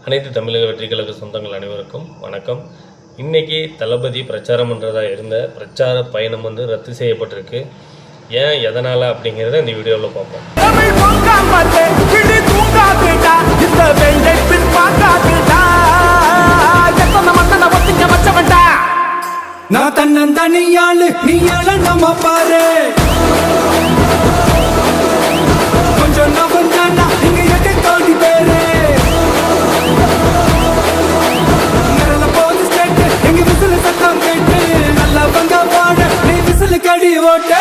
அனைத்து தமிழக வெற்றிகளுக்கு சொந்தங்கள் அனைவருக்கும் வணக்கம். இன்னைக்கு தளபதி பிரச்சாரம் பண்ணுறதா இருந்த பிரச்சார பயணம் ரத்து செய்யப்பட்டிருக்கு. ஏன் எதனால் அப்படிங்கிறத இந்த வீடியோவில் பார்ப்போம். நான் தன்னந்தனியாளு நீ நம்ம பாரு கொஞ்சம் நவந்தானா இங்க எட்டு கோடி பேரு நரல போது ஸ்டேட் எங்க விசில் சத்தம் கேட்டு நல்லா பங்க பாட நீ விசில் கடி ஓட்ட.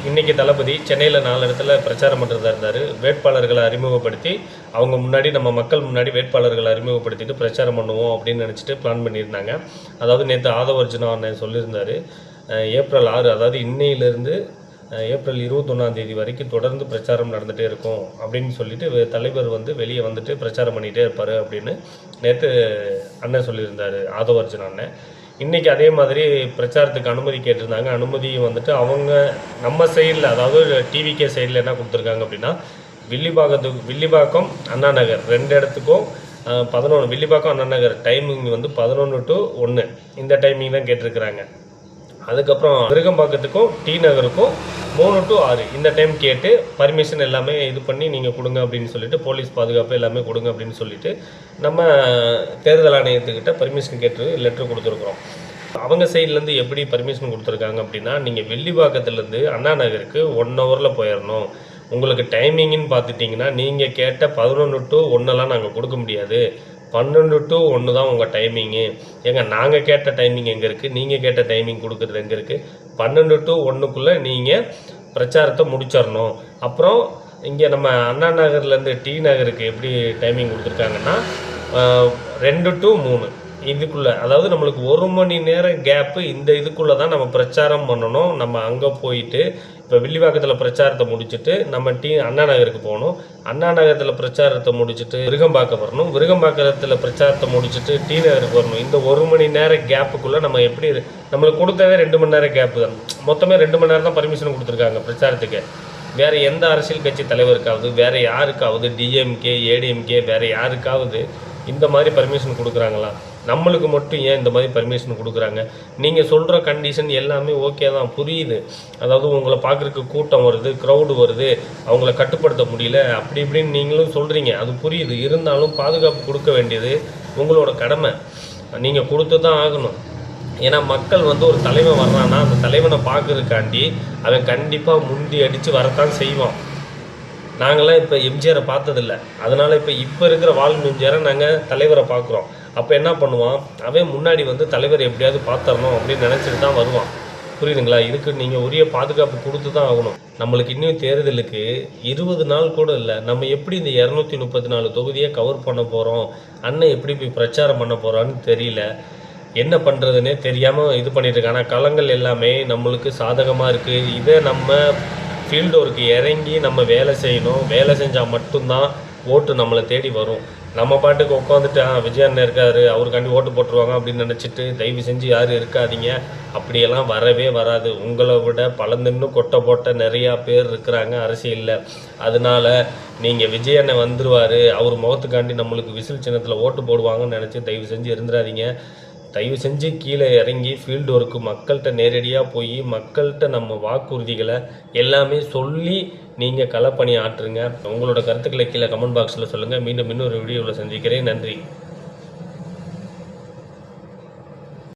இன்னைக்கு தளபதி சென்னையில் 4 இடத்துல பிரச்சாரம் பண்ணுறதா இருந்தார். வேட்பாளர்களை அறிமுகப்படுத்தி அவங்க முன்னாடி நம்ம மக்கள் முன்னாடி வேட்பாளர்களை அறிமுகப்படுத்திட்டு பிரச்சாரம் பண்ணுவோம் அப்படின்னு நினச்சிட்டு பிளான் பண்ணியிருந்தாங்க. அதாவது நேற்று ஆதவர்ஜுனா அண்ணன் சொல்லியிருந்தார், ஏப்ரல் 6 அதாவது இன்னையிலேருந்து ஏப்ரல் 21 வரைக்கும் தொடர்ந்து பிரச்சாரம் நடந்துகிட்டே இருக்கும் அப்படின்னு சொல்லிட்டு தலைவர் வெளியே வந்துட்டு பிரச்சாரம் பண்ணிகிட்டே இருப்பார் அப்படின்னு நேற்று அண்ணன் சொல்லியிருந்தார், ஆதவர்ஜுனா அண்ணன். இன்றைக்கி அதே மாதிரி பிரச்சாரத்துக்கு அனுமதி கேட்டிருந்தாங்க. அனுமதி அவங்க நம்ம சைடில், அதாவது டிவிகே சைடில் என்ன கொடுத்துருக்காங்க அப்படின்னா, வில்லிவாக்கம் அண்ணா நகர் 2 இடத்துக்கும் 11 வில்லிவாக்கம் அண்ணா நகர் டைமிங் 11 to 1 இந்த டைமிங் தான் கேட்டிருக்கிறாங்க. அதுக்கப்புறம் விருகம்பாக்கத்துக்கும் டி நகருக்கும் 3 to 6 இந்த டைம் கேட்டு பர்மிஷன் எல்லாமே இது பண்ணி நீங்கள் கொடுங்க அப்படின்னு சொல்லிட்டு, போலீஸ் பாதுகாப்பு எல்லாமே கொடுங்க அப்படின்னு சொல்லிட்டு நம்ம தேர்தல் ஆணையத்துக்கிட்ட பர்மிஷன் கேட்டு லெட்டர் கொடுத்துருக்குறோம். அவங்க சைட்லேருந்து எப்படி பர்மிஷன் கொடுத்துருக்காங்க அப்படின்னா, நீங்கள் வெள்ளிவாக்கத்துலேருந்து அண்ணா நகருக்கு 1 ஹவரில் போயிடணும். உங்களுக்கு டைமிங்னு பார்த்துட்டிங்கன்னா நீங்கள் கேட்ட 11 to 1 நாங்கள் கொடுக்க முடியாது, 12 to 1 தான் உங்கள் டைமிங்கு. நாங்கள் கேட்ட டைமிங் எங்கே இருக்குது, நீங்கள் கேட்ட டைமிங் கொடுக்குறது எங்கே இருக்குது? 12 to 1 நீங்கள் பிரச்சாரத்தை முடிச்சிடணும். அப்புறம் இங்கே நம்ம அண்ணா நகர்லேருந்து டி நகருக்கு எப்படி டைமிங் கொடுத்துருக்காங்கன்னா 2 to 3 இதுக்குள்ளே, அதாவது நம்மளுக்கு 1 மணி நேரம் கேப்பு. இந்த இதுக்குள்ளே தான் நம்ம பிரச்சாரம் பண்ணணும். நம்ம அங்கே போயிட்டு இப்போ வில்லிவாக்கத்தில் பிரச்சாரத்தை முடிச்சுட்டு நம்ம அண்ணா நகருக்கு போகணும். அண்ணா நகரத்தில் பிரச்சாரத்தை முடிச்சுட்டு விருகம்பாக்கம் வரணும். விருகம்பாக்கத்தில் பிரச்சாரத்தை முடிச்சுட்டு டி நகருக்கு வரணும். இந்த 1 மணி நேரம் கேப்புக்குள்ளே நம்ம எப்படி, நம்மளுக்கு கொடுத்ததே 2 மணி நேரம் கேப்பு தான். மொத்தமே 2 மணி நேரம் தான் பர்மிஷன் கொடுத்துருக்காங்க பிரச்சாரத்துக்கு. வேறு எந்த அரசியல் கட்சி தலைவருக்காவது, வேறு யாருக்காவது, டிஎம்கே ஏடிஎம்கே வேறு யாருக்காவது இந்த மாதிரி பர்மிஷன் கொடுக்குறாங்களா? நம்மளுக்கு மட்டும் ஏன் இந்த மாதிரி பர்மிஷன் கொடுக்குறாங்க? நீங்கள் சொல்கிற கண்டிஷன் எல்லாமே ஓகே தான், புரியுது. அதாவது உங்களை பார்க்குறதுக்கு கூட்டம் வருது, க்ரௌடு வருது, அவங்கள கட்டுப்படுத்த முடியல, அப்படி இப்படின்னு நீங்களும் சொல்கிறீங்க, அது புரியுது. இருந்தாலும் பாதுகாப்பு கொடுக்க வேண்டியது உங்களோட கடமை, நீங்கள் கொடுத்து தான் ஆகணும். ஏன்னா மக்கள் ஒரு தலைவன் வர்றான்னா அந்த தலைவனை பார்க்கறதுக்காண்டி அவன் கண்டிப்பாக முந்தி அடித்து வரத்தான் செய்வான். நாங்களாம் இப்போ எம்ஜிஆரை பார்த்ததில்ல, அதனால் இப்போ இருக்கிற வாழும் எம்ஜிஆரை நாங்கள் தலைவரை பார்க்குறோம். அப்போ என்ன பண்ணுவான், அவன் முன்னாடி தலைவர் எப்படியாவது பார்த்துடணும் அப்படின்னு நினச்சிட்டு தான் வருவான். புரியுதுங்களா? இதுக்கு நீங்கள் உரிய பாதுகாப்பு கொடுத்து தான் ஆகணும். நம்மளுக்கு இன்னும் தேர்தலுக்கு 20 நாள் கூட இல்லை. நம்ம எப்படி இந்த 234 தொகுதியை கவர் பண்ண போகிறோம், அண்ணன் எப்படி போய் பிரச்சாரம் பண்ண போகிறான்னு தெரியல. என்ன பண்ணுறதுன்னே தெரியாமல் இது பண்ணிட்டு இருக்காங்க. களங்கள் எல்லாமே நம்மளுக்கு சாதகமாக இருக்குது. இதை நம்ம ஃபீல்டு ஒர்க்கு இறங்கி நம்ம வேலை செய்யணும். வேலை செஞ்சால் மட்டும்தான் ஓட்டு நம்மளை தேடி வரும். நம்ம பாட்டுக்கு உட்காந்துட்டு விஜய் அண்ணன் இருக்காரு, அவருக்காண்டி ஓட்டு போட்டுருவாங்க அப்படின்னு நினச்சிட்டு தயவு செஞ்சு யாரும் இருக்காதீங்க. அப்படியெல்லாம் வரவே வராது. உங்களை விட பலந்துன்னு கொட்டை போட்ட நிறையா பேர் இருக்கிறாங்க அரசியலில். அதனால் நீங்கள் விஜய் அண்ணன் வந்துடுவார், அவர் முகத்துக்காண்டி நம்மளுக்கு விசில் சின்னத்தில் ஓட்டு போடுவாங்கன்னு நினச்சி தயவு செஞ்சு இருந்துடாதீங்க. தயவு செஞ்சு கீழே இறங்கி ஃபீல்டு ஒர்க்கு மக்கள்கிட்ட நேரடியாக போய் மக்கள்கிட்ட நம்ம வாக்குறுதிகளை எல்லாமே சொல்லி நீங்கள் களப்பணி ஆற்றுங்க. உங்களோட கருத்துக்களை கீழே கமெண்ட் பாக்ஸில் சொல்லுங்கள். மீண்டும் இன்னொரு வீடியோவில் சந்திக்கிறேன். நன்றி.